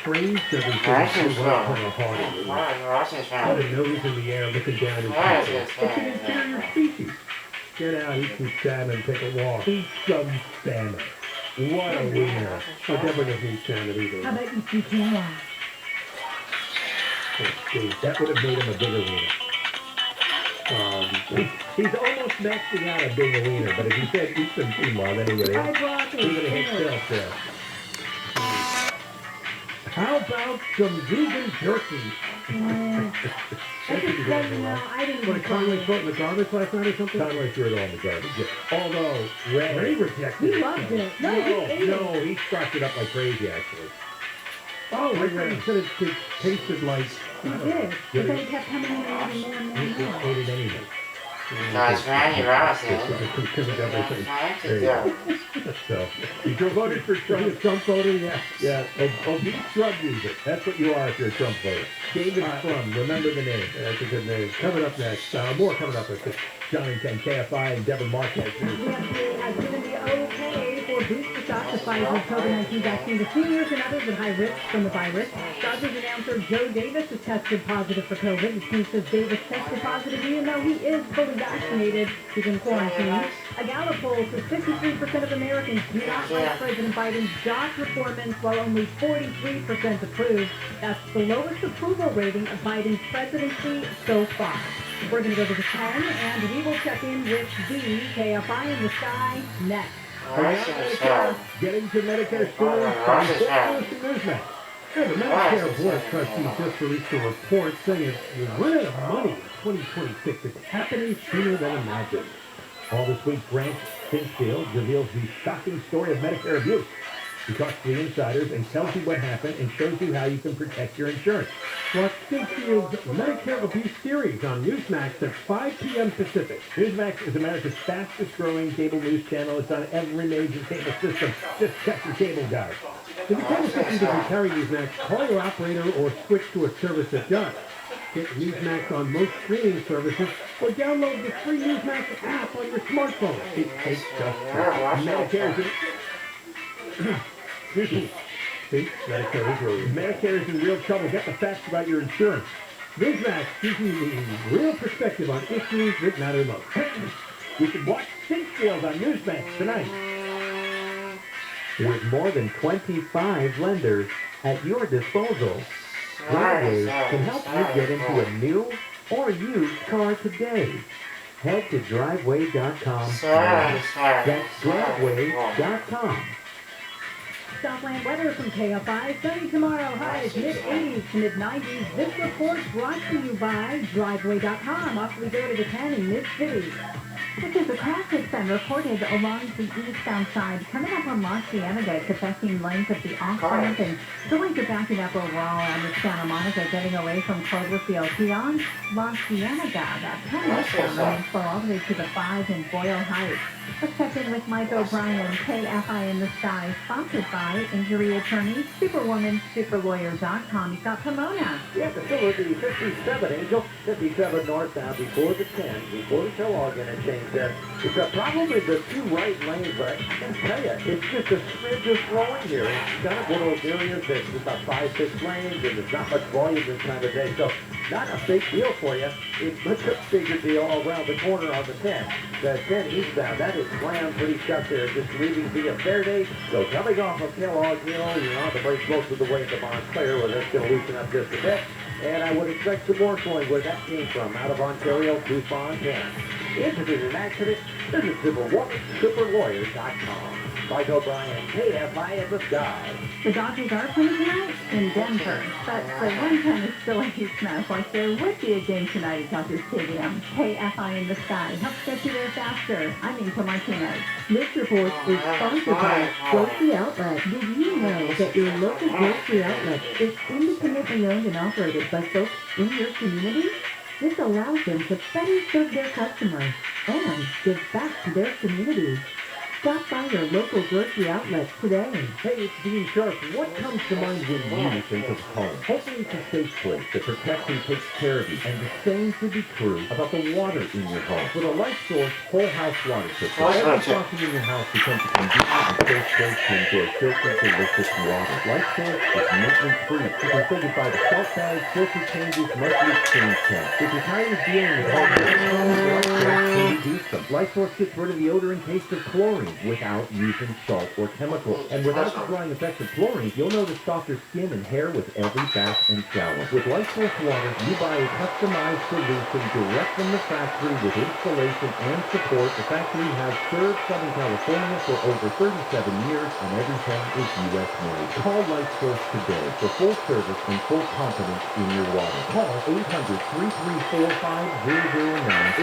frames everything to what kind of hard it is. Put a nose in the air looking down at people. It's an inferior species. Get out, eat some salmon, take a walk. Eat some salmon. What a wiener. Oh, Deborah doesn't eat salmon either. How about you two quinoa? That would have made him a bigger wiener. He's almost maxing out on being a wiener, but if he said eat some quinoa, then he would have hit still. How about some vegan jerky? I didn't What, did Conway throw it in the garbage last night or something? Conway threw it all in the garbage, yeah. Although, Ray rejected it. He loved it. No, he scratched it up like crazy, actually. Oh, I thought he said it tasted like... He did, but then he kept coming in and eating more and more and more. He ate it anyway. That's Randy Rossi. So, you voted for Trump? You're a Trump voter? Yeah. Yeah. Obese drug user. That's what you are if you're a Trump voter. David Crum. Remember the name. That's a good name. Coming up next. More coming up with John and Ken, KFI, and Deborah Marquez. The FDA has given the okay for booster shots of Pfizer's COVID-19 vaccine to seniors and others at high risk from the virus. Dodgers announcer Joe Davis has tested positive for COVID. The team says Davis tested positive even though he is fully vaccinated. He's in quarantine. A Gallup poll says 53% of Americans do not like President Biden's job performance, while only 43% approve. That's the lowest approval rating of Biden's presidency so far. We're going to go to the 10, and we will check in with the KFI in the Sky next. Getting to Medicare soon. Newsmax. The Medicare Board of Trustees just released a report saying we're running out of money in 2026. It's happening sooner than imagined. All this week, Grant Fitzfield reveals the shocking story of Medicare abuse. He talks to the insiders and tells you what happened and shows you how you can protect your insurance. Watch Fitzfield's Medicare Abuse series on Newsmax at 5 p.m. Pacific. Newsmax is America's fastest growing cable news channel. It's on every major cable system. Just check your cable guide. If the cable system doesn't carry Newsmax, call your operator or switch to a service that does. Get Newsmax on most streaming services or download the free Newsmax app on your smartphone. It takes just Medicare's Medicare is in real trouble. Get the facts about your insurance. Newsmax gives you the real perspective on issues that matter most. You can watch Fitzfield on Newsmax tonight. With more than 25 lenders at your disposal, Driveway can help you get into a new or used car today. Head to driveway.com. That's driveway.com. Southland weather from KFI. Sunny tomorrow, highs mid-80s to mid-90s. This report brought to you by Driveway.com. Off we go to the 10 in Mid-City. This is a traffic center reported along the eastbound side, coming up on La Cienega. It's affecting lanes of the off-ramp, and the lanes are backing up overall on the Santa Monica, getting away from Cloverfield. Beyond La Cienega, that 10 eastbound remains slow all the way to the 5 in Boyle Heights. Let's check in with Mike O'Brien, KFI in the Sky, sponsored by Injury Attorney, Superwoman, Superlawyer.com. He's got Pomona. Yeah, the Silver, the 57 Angel, 57 northbound before the 10, before the Kellogg interchange there. It's probably the two right lanes, but I can tell you, it's just a smidge of flowing here. It's kind of one of those areas that's about 5-6 lanes, and there's not much volume this time of day, so not a big deal for you. It's much a bigger deal all around the corner on the 10. The 10 eastbound, that is slammed pretty shut there, just leaving via Fairday. So coming off of Kellogg Hill, you're on the break most of the way to Montclair, where that's going to loosen up just a bit. And I would expect some more flowing where that came from, out of Ontario to Fontana. Interested in an accident? Visit Superwoman, Mike O'Brien, KFI in the Sky. The Dodgers are playing tonight in Denver, but the 110 is still a huge mess. Like there would be a game tonight at Dodger Stadium. KFI in the Sky helps get you there faster. I'm Angel Martinez. This report is sponsored by Grocery Outlet. Did you know that your local grocery outlet is independently owned and operated by folks in your community? This allows them to better serve their customers and give back to their communities. Stop by your local grocery outlet today. Hey, it's Dean Sharp. What comes to mind when you think of home? Hopefully it's a safe place that protects and takes care of you. And the same should be true about the water in your home. With a Life Source whole house water system, every faucet in your house becomes a convenient and safe place to enjoy filtered, delicious water. Life Source is maintenance-free. You can say goodbye to salt bags, filter changes, monthly exchange temps. If you're tired of dealing with all the Life Source can reduce them. Life Source gets rid of the odor and taste of chlorine without using salt or chemicals. And without the drying effects of chlorine, you'll notice softer skin and hair with every bath and shower. With Life Source water, you buy a customized solution direct from the factory with installation and support. The factory has served Southern California for over 37 years, and everything is U.S. made. Call Life Source today for full service and full confidence in your water. Call 800-334-5009,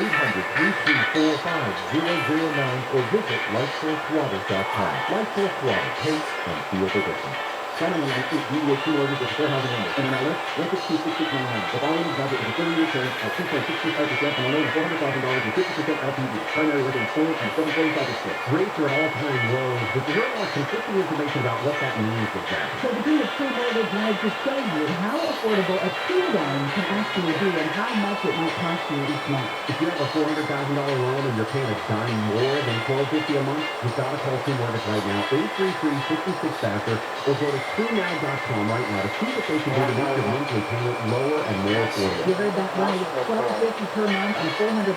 800-334-5009, or visit LifeSourceWater.com. Life Source Water, taste and feel the difference. Signing on mediation mortgage with a fair housing lender. And an outlet, 162-6699. The following deposit is a 30-year term at 2.625% on a loan of $400,000 with 50% LTV. Primary rate is 4 and 7.45%. Rates are at all-time lows, but there are more conflicting information about what that means exactly. So the Dean of True Mortgage wanted to show you how affordable a true loan can actually be and how much it might cost you each month. If you have a $400,000 loan and you're paying a dime more than $12.50 a month, you've got to call True Mortgage right now, 833-66-FASTER, or go to TrueNow.com right now to see what they can do to make your monthly payment lower and more affordable. You heard that right. $12.50 per month on a $400,000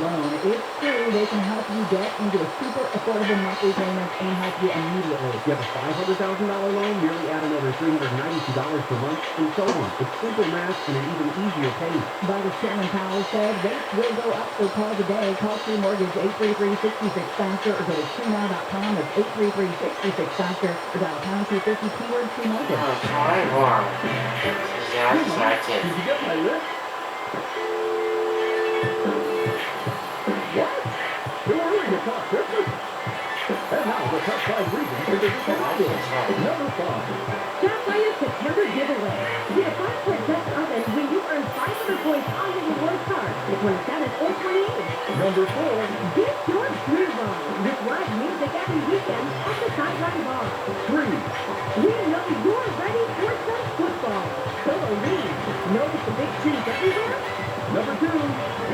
loan. It's true. They can help you get into a super affordable monthly payment and help you immediately. If you have a $500,000 loan, merely add another $392 per month, and so on. It's simple math and an even easier payment. But as Chairman Powell said, rates will go up, so call today. Call True Mortgage 833-66-FASTER or go to TrueNow.com. That's 833-66-FASTER or dial pound 250 keyword True Mortgage. Oh, it's horrible. Yeah, it's excited. Did you get my list? What? Who are we to talk Christmas? And now the top 5 reasons for this Number 5. Stop by a September giveaway. Get a 5-foot Dutch oven when you earn 500 points on your rewards card, the 27th or 28th. Number 4. Get your Suburban with live music every weekend at the Sideline Bar. 3. We know you're ready for some football. So are we. Notice the big trees everywhere? Number 2.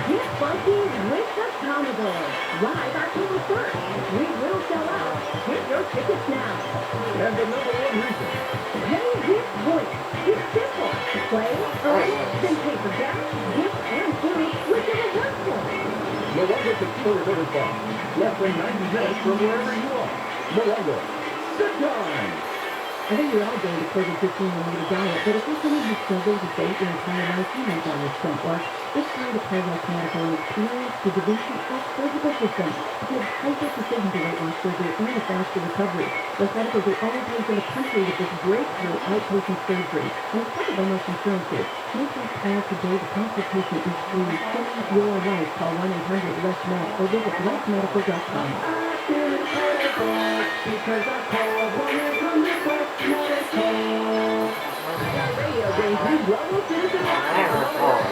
Get funky with the Commodore. Live October 1st. We will sell out. Get your tickets now. And the number 1 reason. Pay with points. It's simple. Play, earn, then pay for gas, gifts, and food with your rewards points. Morongo Consumer River Farm. Less than 90 minutes from wherever you are. Morongo. Good time. I think we're all going to COVID-19 and need a diet, but if you're someone who struggles with weight your entire life, you might want this stunt work. It's time to Progress Medical and experience the Da Vinci X surgical system to give hyper-precision to weight loss surgery and a faster recovery. West Medical is the only place in the country with this breakthrough outpatient surgery, and it's covered by most insurances. Make this call today. The consultation is free. Change your life. Call 1-800-WEST-MED or visit westmedical.com. Because I call 1-800-WEST-MEDICAL. Radio brings you global citizen around the world.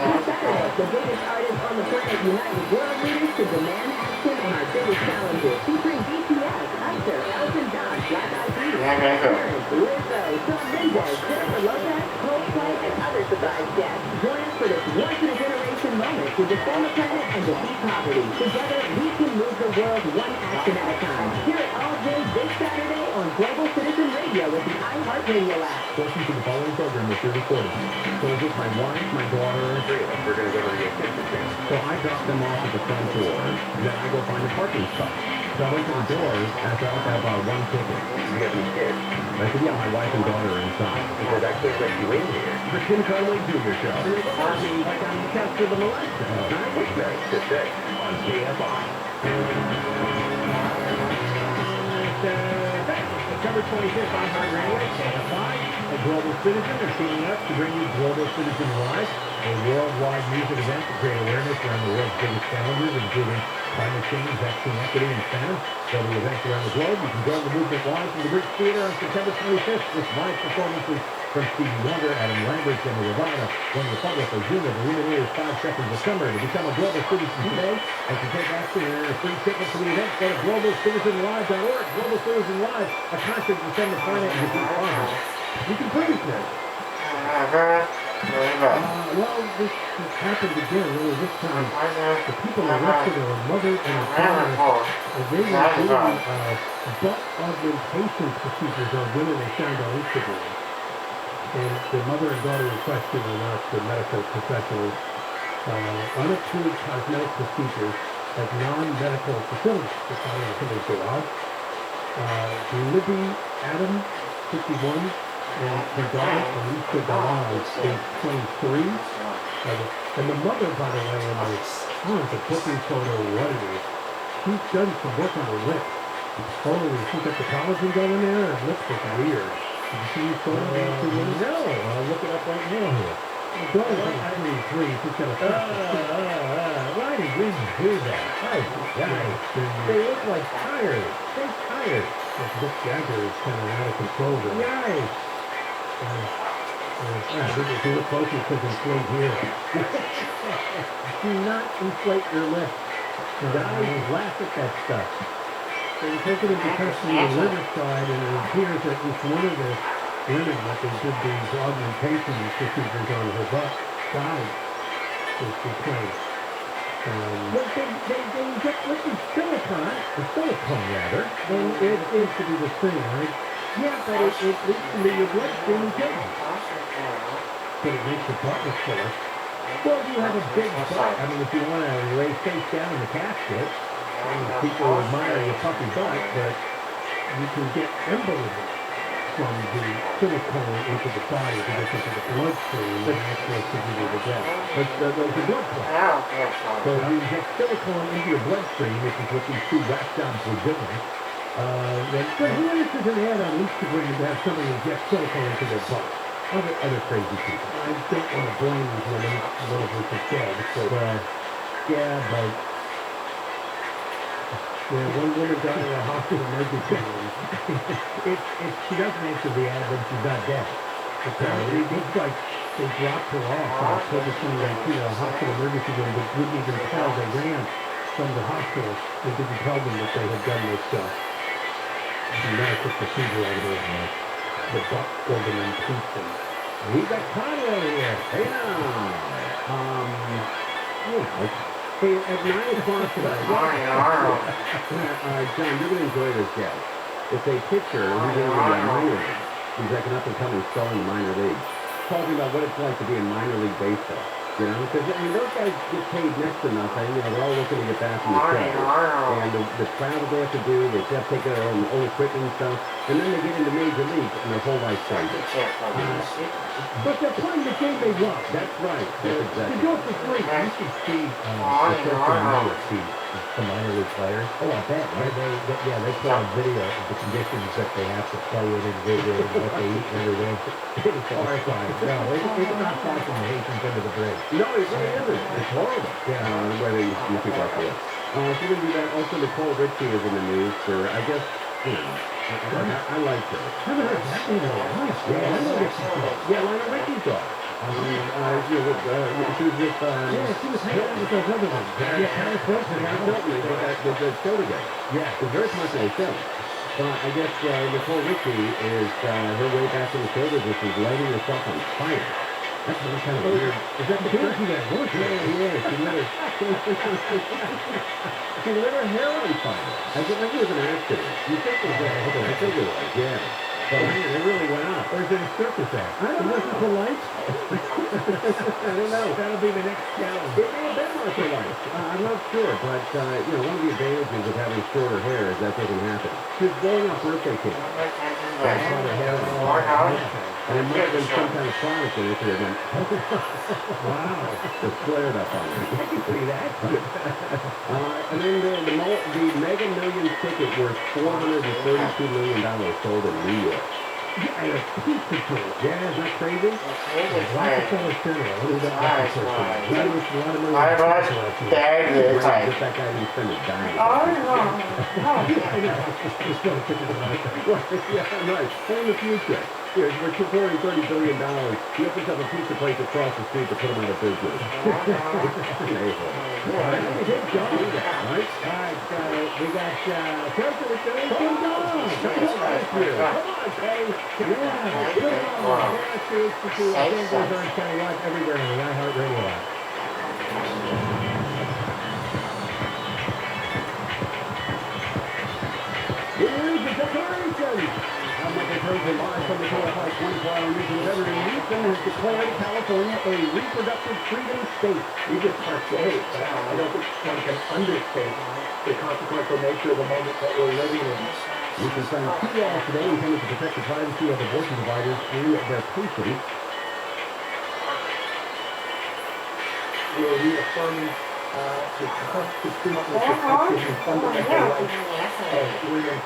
This Saturday, the biggest artists on the planet unite with world leaders to demand action on our biggest challenges, featuring BTS, Usher, Elton John, Black Eyed Peas, Terrence, Lizzo, Shawn Mendes, Jennifer Lopez, Coldplay, and other surprise guests. Join us for this once-in-a-generation moment to defend the planet and defeat poverty. Together, we can move the world one action at a time. Hear it all day this Saturday on Global Citizen Radio with the iHeartRadio app. Portion to the following program is recorded. So is this my wife, my daughter, and 3 of us. We're going to go to the assistance center. So I drop them off at the front door, then I go find a parking spot. So I went to the doors, and I said, I have 1 ticket. You got any kids? I said, yeah, my wife and daughter are inside. Because I can't let you in here. The Tim Conway Jr. Show. And it looks me like I'm Chester the Molester. Which very today on KFI. September 25th, iHeartRadio, KFI, a Global Citizen are teaming up to bring you Global Citizen Live, a worldwide music event to create awareness around the world's biggest challenges, including climate change, vaccine equity, and famine. Building events around the globe. You can join the movement live from the Greek Theater on September 25th with live performances from Stevie Wonder, Adam Lambert, Demi Lovato, One Republic, Ozuna, the Lumineers, 5 Seconds of Summer. To become a global citizen today and to take action and earn a free ticket to the event, go to globalcitizenlive.org. Global Citizen Live, a concert to send the planet and defeat farmers. You can bring it there. Well, this happened again. Really, this time, the people arrested are a mother and a father, and they were doing butt augmentation procedures on women they found on Instagram. And the mother and daughter in question are not the medical professionals. Unapproved cosmetic procedures at non-medical facilities. Just I don't know, somebody's garage. Libby Adam, 51. And her daughter, Alicia Galaz, is 23. And the mother, by the way, in the booking photo, what it is, she's done some work on her lips. Totally, she's got the collagen going there, her lips look weird. Did you see these photos? No, I'll look it up right now here. The daughter's only 23, she's got a why did we do that? Guys, they look like tired. They're tired. This Jagger is kind of out of control there. Guys! If you look closer, it says inflate here. Do not inflate your lips. Guys, laugh at that stuff. So you take it into custody of the Riverside, and it appears that each one of the women that they did these augmentation procedures on her butt died. Is the claim. Well, they get liquid silicone rather. And it is to be the thing, right? Yeah, but it leads to your bloodstream and kidneys. But it makes your butt look fuller. Well, you have a big butt. I mean, if you want to lay face down in the casket, people admire your puffy butt, but you can get embolism from the silicone into the body to get into the bloodstream and actually give you the death. But those are blood clots. So if you get silicone into your bloodstream, which is what these two whack jobs were doing, but who is an ad on Instagram to have somebody inject silicone into their butt? Other crazy people. I don't want to blame these women, one of which is dead. But, yeah, but... Yeah, one woman died in a hospital emergency room. She doesn't answer the ad, but she's not dead. It looks like they dropped her off and put her in a hospital emergency room, but wouldn't even tell. They ran from the hospital. They didn't tell them that they had done this medical procedure out of the butt augmentation. We've got Conway here. Hey now. Hey, at 9 o'clock tonight. John, you're going to enjoy this guy. It's a picture of him in the minor league. He's like an up-and-coming star in the minor league. Talking about what it's like to be in minor league baseball. You know, because I mean, those guys get paid next to nothing. You know, they're all looking to get back from the show. And the travel they have to do, they have to take their own equipment and stuff. And then they get into major leagues and their whole life changes. But they're playing the game they love. That's right. That's exactly. To do it for free. You should see the minor league players. Oh, I bet. Right? They put on video of the conditions that they have to play in and live in and what they eat and everything. It's horrifying. No, it's not far from the Haitians under the bridge. No, it really isn't. It's horrible. Yeah, the way they used to keep up with it. So we're going to do that. Also, Nicole Richie is in the news for, I guess, you know, I like her. Haven't heard that name in a while. Yeah, Lionel Richie's daughter. She was with, she was hanging out with those other ones. Yeah, Paris Hilton. They did the show together. Yeah, it's a very popular show. But I guess Nicole Richie is her way back in the show business is lighting herself on fire. That's really kind of weird. Is that the person that works? Yeah. She lit her hair on fire. I think it was an accident. You think it was I think it was, yeah. But it really went up. Or is it a circus act? I don't know. For lights? I don't know. That'll be the next challenge. It may have been Marshall Lights. I'm not sure. But, one of the advantages of having shorter hair is that doesn't happen. She's blowing up birthday cake. That's why her hair is and it might have been some kind of product in it that went, wow, just flared up on it. I can see that. And then the Mega Millions ticket worth $432 million sold in New York. And a pizza joint. Yeah, isn't that crazy? Rockefeller Center. What is that? Nice, Rockefeller nice. Center? A lot of money. I on was pizza last year. dead this Right, time. just that guy didn't spend a dime. Oh, I know. Just throw a ticket to that. Yeah, right. And in the future, we're supporting $30 billion. He opens up a pizza place across the street to put him out of business. All right, take John. All right, we got President Billy from John. Come on, Patty. Yeah, come on. That's the Institute. Sanders Orange County Live everywhere on the iHeartRadio app. Here's the declaration. Michael President live from the KFI 24-hour news and Governor Newsom has declared California a reproductive freedom state. You just can't say it. I don't think one can understate the consequential nature of the moment that we're living in. Newsom signed 2 laws today intended to protect the privacy of abortion providers and their patients. We're reaffirming the constitutional protection and fundamental rights of women.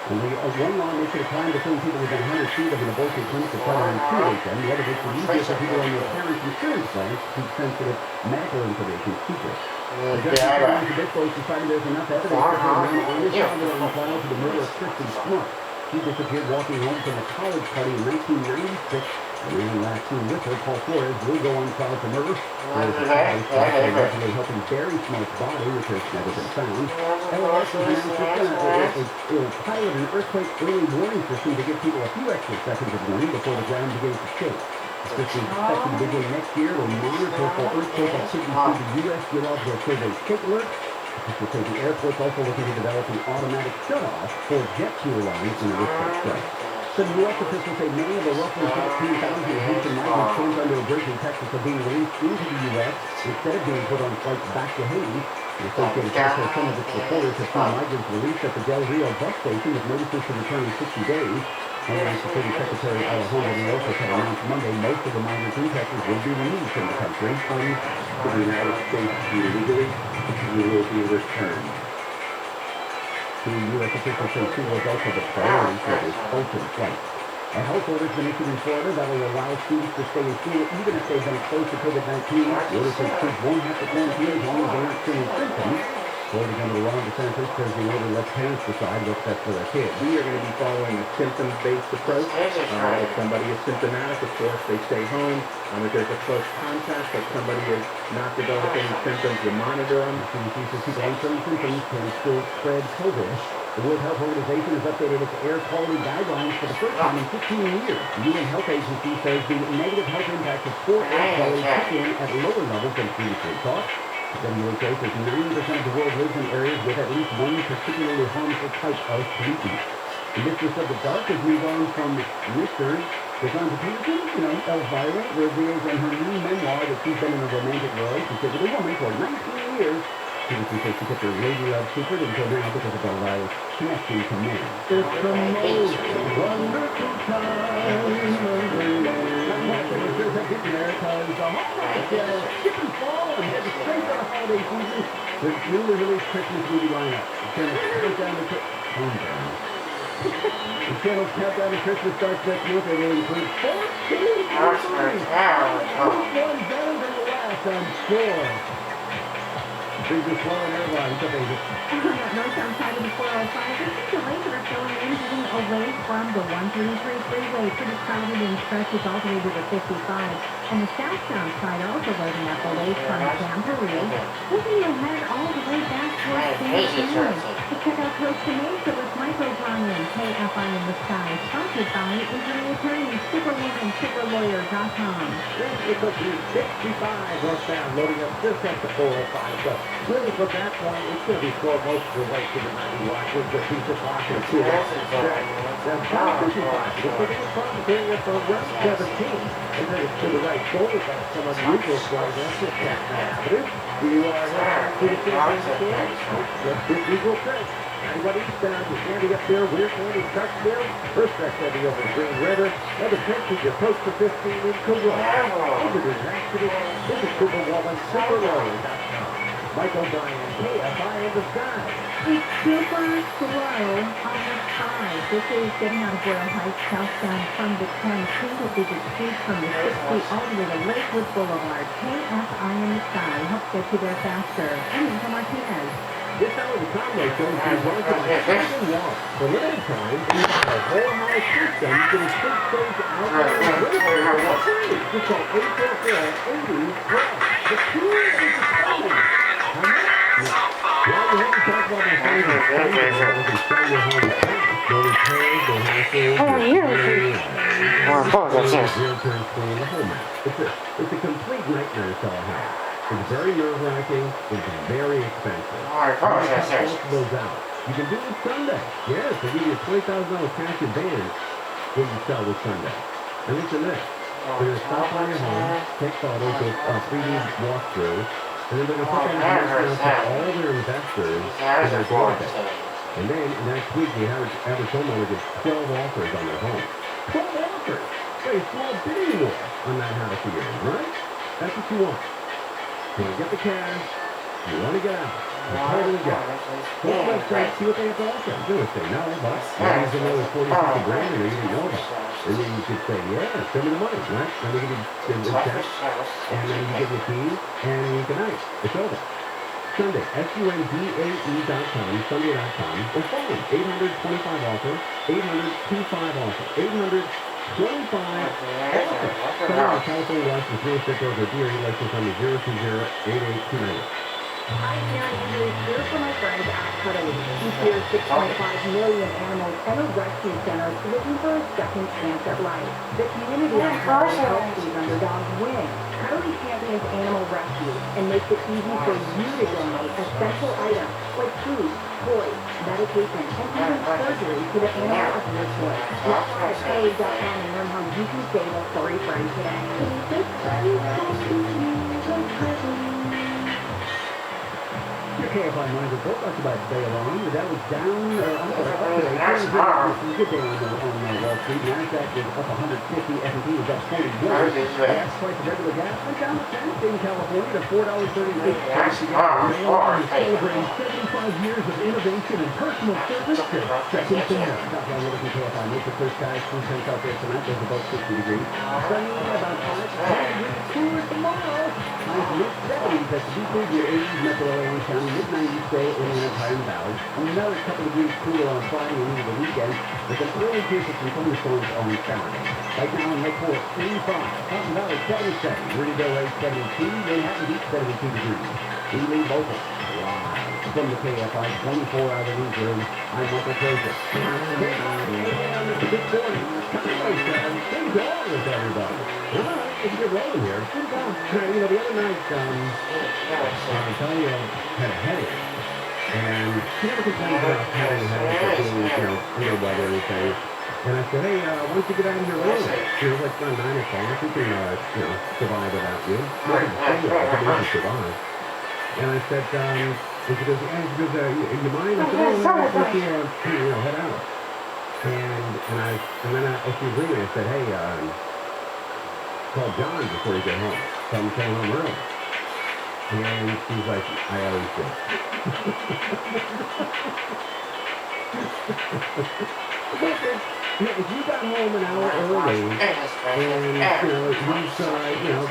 And one law makes it a crime to send people within 100 feet of an abortion clinic to try to intimidate them. The other makes it easier for people on their parents' insurance plans to keep sensitive medical information secret. The Justice of this vote decided there's enough evidence to run on the trial for the murder of Kristen Smart. She disappeared walking home from a college party in 1996. The man last seen with her, Paul Flores, will go on trial for murder. Allegedly helping bury Smart's body, which has never been found. LS has announced it will pilot an earthquake early warning system to give people a few extra seconds of warning before the ground begins to shake. The system is expected to begin next year. It will monitor for earthquake activity through the U.S. Geological Survey's Quake Alert. Officials say the airport's also looking to develop an automatic shutoff for jet fuel lines when an earthquake strikes. Some U.S. officials say many of the roughly 13,000 Haitian migrants camped under a bridge in Texas are being released into the U.S. instead of being put on flights back to Haiti. The Associated Press says some of its reporters have seen migrants released at the Del Rio bus station with notices to return in 60 days. Homeland Security Secretary Alejandro Mayorkas had announced Monday most of the migrants in Texas will be removed from the country. To the United States illegally, you will be returned. The U.S. officials say two was also the priority for this open flight. A health order has been issued in Florida that will allow students to stay in school even if they've been exposed to COVID-19. The order says kids won't have to quarantine as long as they aren't showing symptoms. Florida Governor Ron DeSantis says the order lets parents decide what's best for their kids. We are going to be following a symptom-based approach. If somebody is symptomatic, of course, they stay home. If there's a close contact, if somebody is not developing symptoms, you monitor them. The CDC says people on certain symptoms can still spread COVID. The World Health Organization has updated its air quality guidelines for the first time in 15 years. The UN Health Agency says the negative health impacts of poor air quality kick in at lower levels than previously thought. The WHO says 90% of the world lives in areas with at least one particularly harmful type of pollutant. The Mistress of the Dark has moved on from Mr. Cassandra Peterson, Elvira, reveals in her new memoir that she's been in a romantic relationship with a woman for 19 years. Peterson says she kept her lady love secret until now because of Elvira's connection to men. It's the most wonderful time of the year. Skip and fall and head straight to the holiday season. The newly released Christmas movie lineup. The channel's countdown to Christmas starts next month and will include 14 movies. One better than the last, I'm sure. Please just slow and airline. What's up, Asia? Northbound side of the 405, there's some delays that are filling in heading away from the 133 freeway. Pretty crowded and stretches all the way to the 55. And the southbound side also loading up delays from Jamboree. Moving your head all the way back towards San Diego. To check out Coast to Mesa with Mike O'Brien, KFI in the Sky, sponsored by Injury Attorney, Superwoman, SuperLawyer.com. It took you 65 northbound, loading up just at the 405. So really from that point, it's going to be slow most of the way to the 91 with the piece of clock and two. Then 555, looking at the front, bringing up around 17. And then it's to the right shoulder, but some unusual slide. That's just Captain Avenue. You are to the center of the game. Let's do Eagle Trek. 91 eastbound, you're standing up there, we're standing Tuxville. First stretch heavy over Green River. Another stretch as you approach the 15 in Corona. Over to the accident. This is Superwoman, SuperLawyer.com. Mike O'Brien, KFI in the Sky. It's super slow on the side. This is getting out of Royal Heights, southbound from the 10, single-digit speed from the 60 all the way to Lakewood Boulevard. KFI in the sky helps get you there faster. And Angel Martinez. This hour of the combo show is brought to you by Suburban Walk. For limited time, you have a whole house system to the 6 days outdoor winter free. Just call 844-80-12. The tour is exciting. How much? Well, we have to talk about my favorite thing. We can sell your home fast. No repairs, no hassle. Oh, Real-time screen, the whole mess. It's a complete nightmare to sell a house. It's very nerve-wracking. It's very expensive. Goes out. You can do it Sunday. Yes, they give you a $20,000 cash advance when you sell this Sunday. And listen to this. They're going to stop by your home, take photos, do a 3D walkthrough, and then they're going to put that information out to all their investors in their database. And then next week, the average homeowner gets 12 offers on their home. 12 offers! Say a small bidding war on that house you're in, right? That's what you want. You want to get the cash, you want to get out. You totally get it. Go to the website, see what they have to offer. You're going to say no, but maybe another 40, 50 grand and you didn't know about. And then you could say, yeah, show me the money, right? Then they give you the check, and then you get your keys, and good night. It's over. Sunday, SUNDAE.com, Sunday.com, or phone 800-25-OFFER, 800-25-OFFER, 800-25-OFFER. Call California license real estate broker DRE license number 020-8829. Hi, Karen Andrews here for my friends at Cuddly. Each year, 6.5 million animals and a rescue center looking for a second chance at life. The community on Cuddly helps these underdogs win. Cuddly champions animal rescue and makes it easy for you to donate essential items like food, toys, medication, and even surgery to the animal of your choice. Log on to Cuddly.com and learn how you can save a furry friend today. KFI Morning Report brought to you by Bay Along. The Dow was down, up today. This is a good day on Wall Street. NASDAQ is up 150. S&P was up 41. Gas price of regular gas went down to 10 in California to $4.38. Maryland is celebrating 75 years of innovation and personal service to second to none. Top line looking KFI. Most of the first skies, 2 cents out there tonight. There's about 60 degrees. Sunny, about 5 degrees cooler tomorrow. Highs mid-70s at the deep near 80s, Metro Orange County. Mid-90s stay in the Empire Valley. Another couple of degrees cooler on Friday and into the weekend, with an early chance of some thunderstorms on Saturday. Right now in Lake Forest, 85. Fountain Valley, 77. Rudy Del Rey, 72. Manhattan Beach, 72 degrees. We leave local. Live from the KFI 24-hour newsroom, I'm Michael Fraser. Good morning. Things on with everybody. All right, let's get rolling here. Good job. You know, the other night, Talia had a headache. And she never complained about having a headache or being, under the weather or anything. And I said, hey, why don't you get out of here early? She was like, around 9 o'clock. We can, survive without you. Nothing to say with it. I can survive. And I said, and she goes, you mind? I said, no, let you, head out. And then as she was leaving, I said, hey, call John before you get home. Tell him to come home early. And she's like, I always do. If you got home an hour early, and, he's,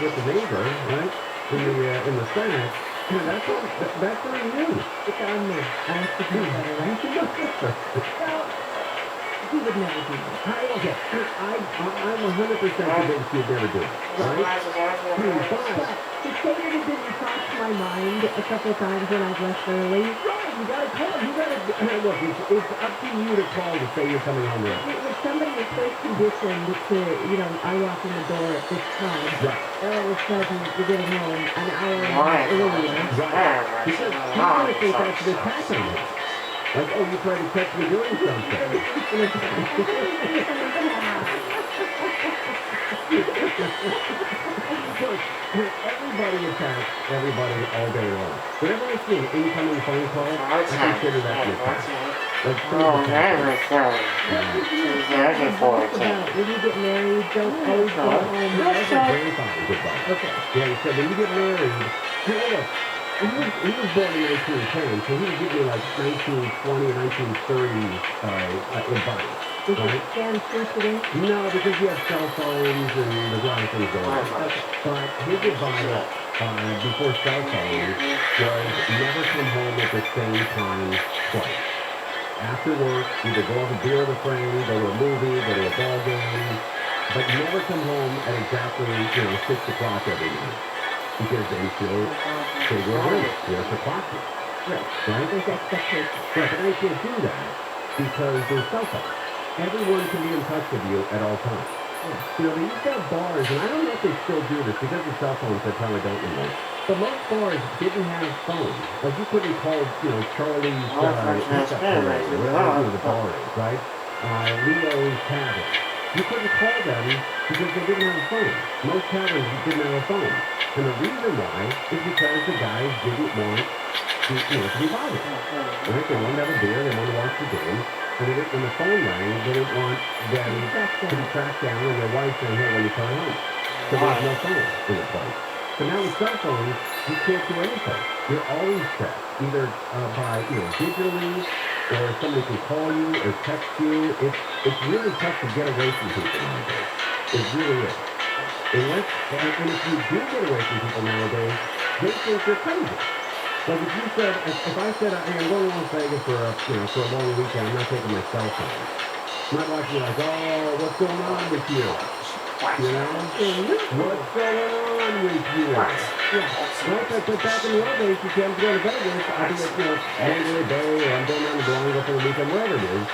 with the neighbor, right, in the snack, that's on you. It's on me. I have to do better, right? He would never do that. I'm 100% convinced you'd never do it. Right? But to say that it didn't cross my mind a couple of times when I've left early. Right, you gotta call. Look, it's up to you to call to say you're coming home early. If somebody is so conditioned to, I walk in the door at this time, right. All of a sudden you're getting home an hour and a half earlier. Right. Because he's gonna think that's what's happening. Like, oh, you tried to catch me doing something. Look, everybody attacks everybody all day long. Whenever I see an incoming phone call, I consider that an attack. Like, When you get married, don't always go home. Grandfather goodbye. Okay. Yeah, he said when you get married, look, He was born in 1910, so he would give me like 1920 or 1930s advice. Does Right? it stand true today? No, because you have cell phones and there's a lot of things going on. But his advice before cell phones was never come home at the same time twice. After work, either go have a beer with a friend, go to a movie, go to a ball game, but never come home at exactly, 6 o'clock every night. Because they feel they were late. There's a clock. Right. Right? There's expectations. Right, but they can't do that because there's cell phones. Everyone can be in touch with you at all times. Yeah. They used to have bars, and I don't know if they still do this because of cell phones. I probably don't anymore. But most bars didn't have phones. Like you couldn't call, Charlie's pickup parade, or whatever the bar is, right? Leo's Tavern. You couldn't call them because they didn't have a phone. Most taverns didn't have a phone. And the reason why is because the guys didn't want to be bothered. Right? They wanted to have a beer, they wanted to watch the game. And when the phone rang, they didn't want them to be tracked down and their wife saying, hey, when you come home. So there's no phone in the place. But now with cell phones, you can't do anything. You're always set, either by, digitally, or somebody can call you or text you. It's really tough to get away from people nowadays. It really is. And if you do get away from people nowadays, they think you're crazy. Like if I said, hey, I'm going to Las Vegas for a long weekend, I'm not taking my cell phone. My wife would be like, oh, what's going on with you? What's going on with you? Yeah. Right, but back in the old days, you can't go to Vegas. I'll be at, Mandalay Bay, or I'm going down to Durango for the weekend, wherever it is.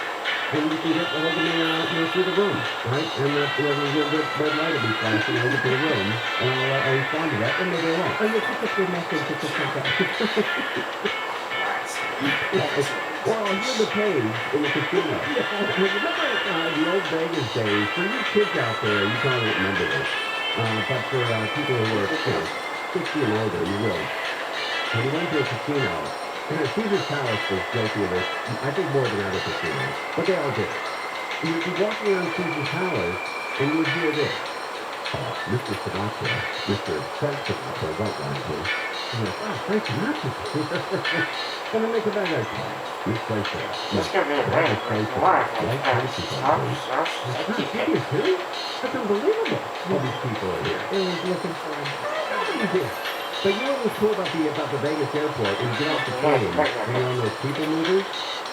And you can get hold of me through the room, right? And there's a red light will be flashing over to the room, and I'll respond to that, and maybe I won't. Oh, you pick up your message at the front Well, here's the page in the casino. Remember the old Vegas days? For you kids out there, you probably won't remember this. But for people who are 60 and older, you will. When you went to a casino, Caesar's Palace was guilty of this, I think more than other casinos, but they all did. You'd be walking around Caesar's Palace, and you'd hear this. Mr. Sinatra, Mr. Frank Sinatra, what was he? I'm like, wow, Frank Sinatra. And then they come back like, this place there. This could be a very good life. That's unbelievable. All these people are here. It was looking for him. But you know what was cool about the Vegas airport? When you get off the plane, and you're on those people movies,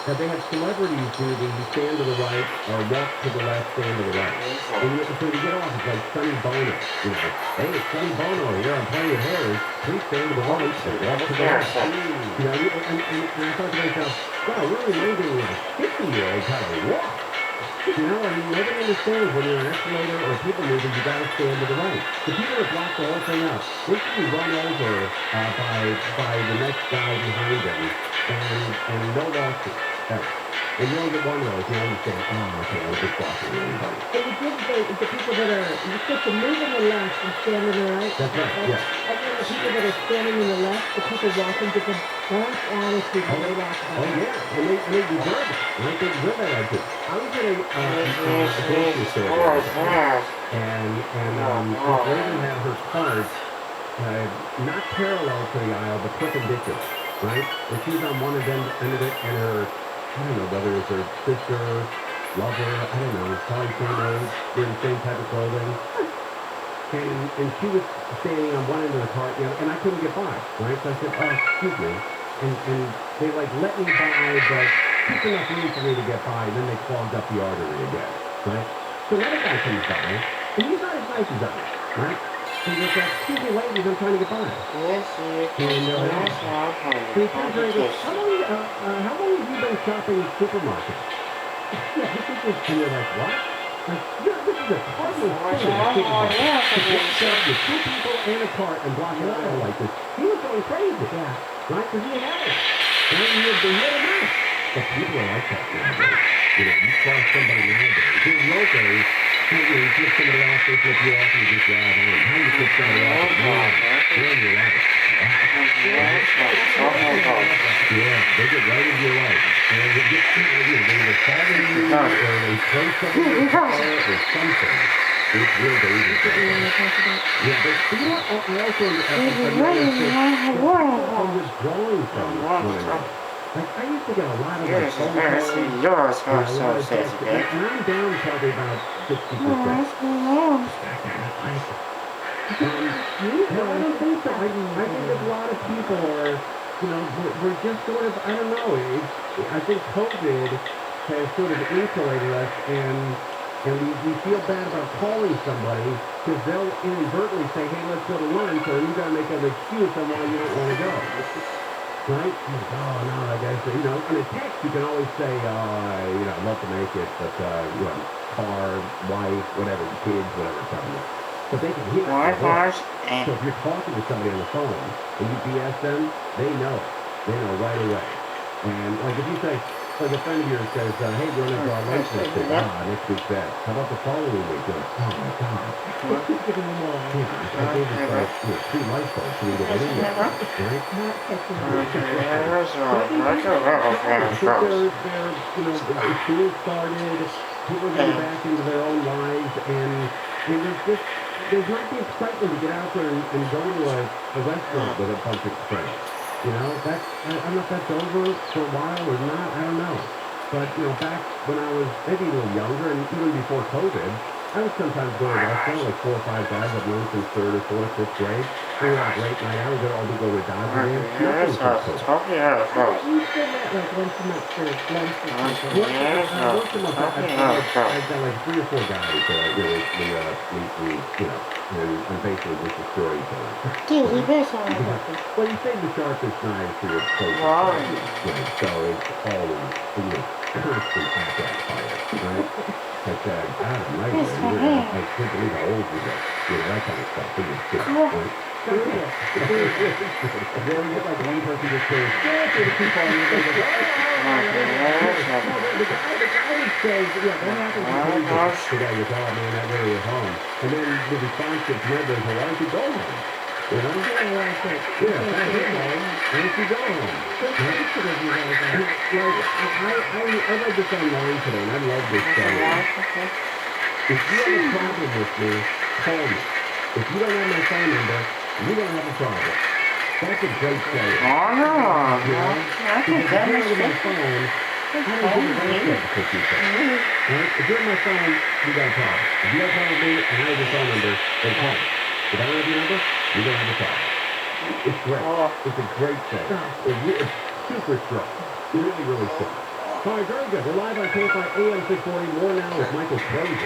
that they had celebrities do the stand to the right, or walk to the left, stand to the right. And so you get off, it's like Sonny Bono. Hey, it's Sonny Bono here on Plenty of Hairs. Please stand to the right, and walk to the left. And I thought to myself, wow, we're reminding 50-year-olds how to walk. Nobody understands when you're an escalator or a people mover, you gotta stand to the right. The people that block the whole thing up, they should be run over by the next guy behind them, and no lawsuit. And you only get one of those, you understand, okay, I'm just blocking everybody. And you did the people that are, you're supposed to move in the left and stand in the right. That's right, yeah. And then the people that are standing in the left, the people walking, get the best attitude when they walk by. Oh, yeah, and they deserve it. Right? They deserve that attitude. I was at a grocery store the other day, and this lady had her cart not parallel to the aisle, but perpendicular, right? And she was on one end of it, and her, I don't know whether it was her sister, lover, I don't know, probably same age, wearing the same type of clothing. And she was standing on one end of the cart, and I couldn't get by, right? So I said, oh, excuse me. And they let me by, but just enough room for me to get by, and then they clogged up the artery again, right? So another guy comes by, and he's not as nice as us, right? So he goes, excuse me, ladies, I'm trying to get by. So he comes around and goes, how long have you been shopping at supermarkets? Yeah, this is just, and you're like, what? Like, this is a cardinal sin at a supermarket. To walk up with two people and a cart and block an aisle like this. He was going crazy, right? Because he had it. And he had been hit him out. But people are like that nowadays. You cross somebody nowadays. In the old days, you flip somebody off, they flip you off, and you just drive on. How do you flip somebody off? You're in your life. Yeah, they get right into your life. And they get, they either fall into you, or they throw something in the car, or something. It's real dangerous. Yeah, but you know what? I also noticed are withdrawing from one another. Like, I used to get a lot of like, phone calls, yours and a lot so of says texts, it. and I'm down probably about 60%. No, I don't think so. I think a lot of people are, you know, we're just sort of, I don't know. I think COVID has sort of insulated us, and we feel bad about calling somebody because they'll inadvertently say, hey, let's go to lunch, or you got to make an excuse on why you don't want to go. Right? Oh, no, I guess, you know, on a text you can always say, you know, I'd love to make it, but, you know, car, wife, whatever, kids, whatever, something. But they can hear it. So if you're talking to somebody on the phone and you BS them, they know. They know right away. And like if you say, like a friend of yours says, hey, we're going to our lunch next week. Next week's best. How about the following week? You're like, oh my God. Keep giving them all. Yeah, I gave us like, you know, 3 life bulbs so we get it in there. Right? Not catching I think they're, you know, the school started, people are getting back into their own lives, and there's not the excitement to get out there and go to a restaurant with a bunch of friends. You know, I don't know if that's over for a while or not, I don't know. But, you know, back when I was maybe a little younger, and even before COVID, I would sometimes go to a restaurant, like 4 or 5 guys I've known since 3rd or 4th, 5th grade. We would have a great night out. We would all go to Dodger games. Nothing since COVID. You said that like once a month for lunch or something. Once a month, I've got like 3 or 4 guys that I really, we you know, and basically just destroy each other. Well, you save the sharpest knives for your closest friends, right? So it's always, you know, constant at that fire, right? Like, God, nightmare, I can't believe how old you get. You know, that kind of stuff. It was good, right? There we get like one person just goes, yeah, so the people on you, they go, the guy would say, yeah, that happens to me. The guy goes, oh man, that really is home. And then the response gets never is, well, why don't you go home? You know? Yeah, back home. Why don't you go home? I read this online today, and I love this story. If you have a problem with me, call me. If you don't have my phone number, you don't have a problem. That's a great saying. Oh, no. You know? Because if you're on my phone, I don't give a damn for people. Right? If you're on my phone, you got a problem. If you don't call me and I have your phone number, then call me. If I don't have your number, you don't have a problem. It's great. It's a great thing. It's super strong. Really, really strong. All right, very good. We're live on Kfi Am 640. More now with Michael Crozier.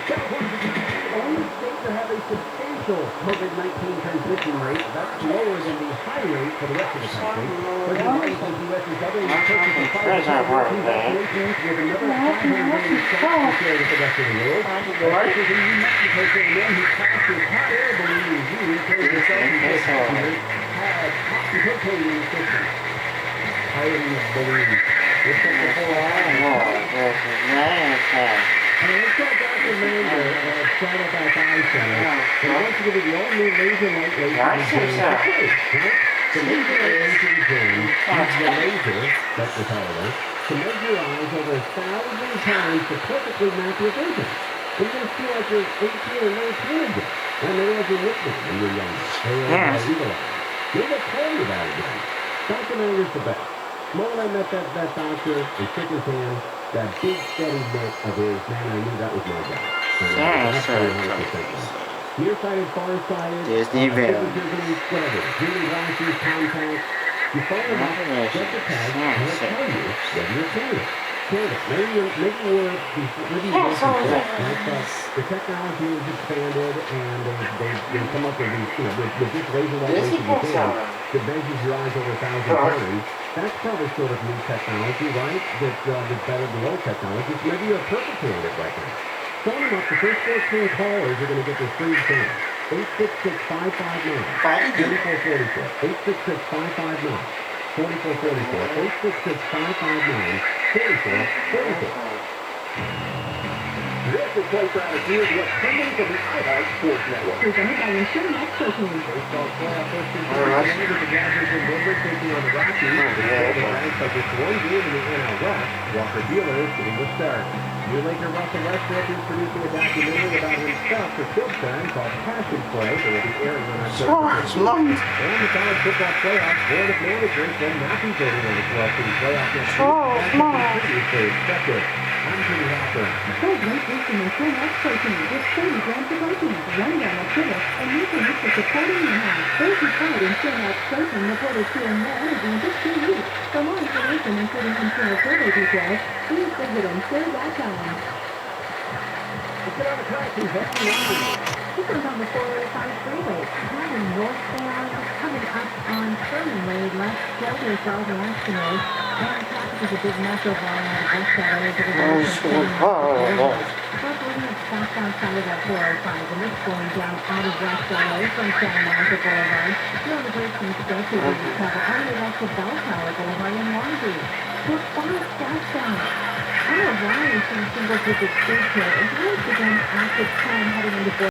Only states that have a substantial COVID-19 transmission rate. That's lower than the high rate for the rest of the country. President Biden says the U.S. is doubling the purchase of Pfizer vaccinations with another 500 million shots to share with the rest of the world. Officials in New Mexico say a man who crashed his hot air balloon in June carried himself and his passengers had oxytocin in the system. Hot air balloon. Let's go Dr. Mander at Shadow Back Eye Center. And I want to give you the all-new laser light laser exam. The laser light laser exam uses a laser, that's the title, to measure your eyes over 1,000 times to perfectly map your vision. And you're going to feel like you're 18 or 19 again. And maybe that's your nickname when you're younger. Yes. Maybe they'll call you that again. Dr. Mander's the best. The moment I met that doctor and shook his hand, that big steady look of his, man, I knew that was my guy. Nearsighted, farsighted, Disneyville. Whatever, reading glasses, contacts. You phone them up, get the tag, and they'll tell you whether you're candidate. Maybe you were before. The technology is expanded, and they come up with these, you know, with this laser light exam that measures your eyes over 1,000 times. That's probably sort of new technology, right? That's better than old technology. So maybe you're a perfect candidate right now. Phone them up. The first 14 callers are going to get this free exam. 866-559-4444. 866-559-4444. 866-559-4444. This is playground here with coming from the iHeart Sports Network. Presented by Insurance Expo Team. Baseball playoff first two games with the Dodgers and Denver taking on the Rockies. The Suburbans are just one game in the NL West. Walker Buehler is getting the start. New Laker Russell Westbrook is producing a documentary about himself for Showtime called Passion Play that will be airing on October 15th. And the college football playoffs board of managers will not be voting on the 12 team playoff next week. As previously expected. I'm Jimmy Halpern. Full weight lifting Insurance Expo Team with 30 grams of protein, 1 gram of sugar, and nutrients supporting your health. Those who tried Insurance Expo Team reported feeling more energy in just 2 weeks. For more information, including consumer survey details, please visit insure.com. Let's get on the track to heading This one's on the 405 freeway. Heading northbound, coming up on Sherman Road, left shoulder south of Ashton Road. And traffic is a big mess over on the west side of the road. Plus, looking at southbound side of that 405, and it's going down out of West LA from Santa Monica Boulevard. You're on the Grayson Expressway as you travel all the way back to Bell Tower Boulevard in Long Beach. We're 5 southbound. I don't know why we're seeing single-digit speed here. It's once again active time heading into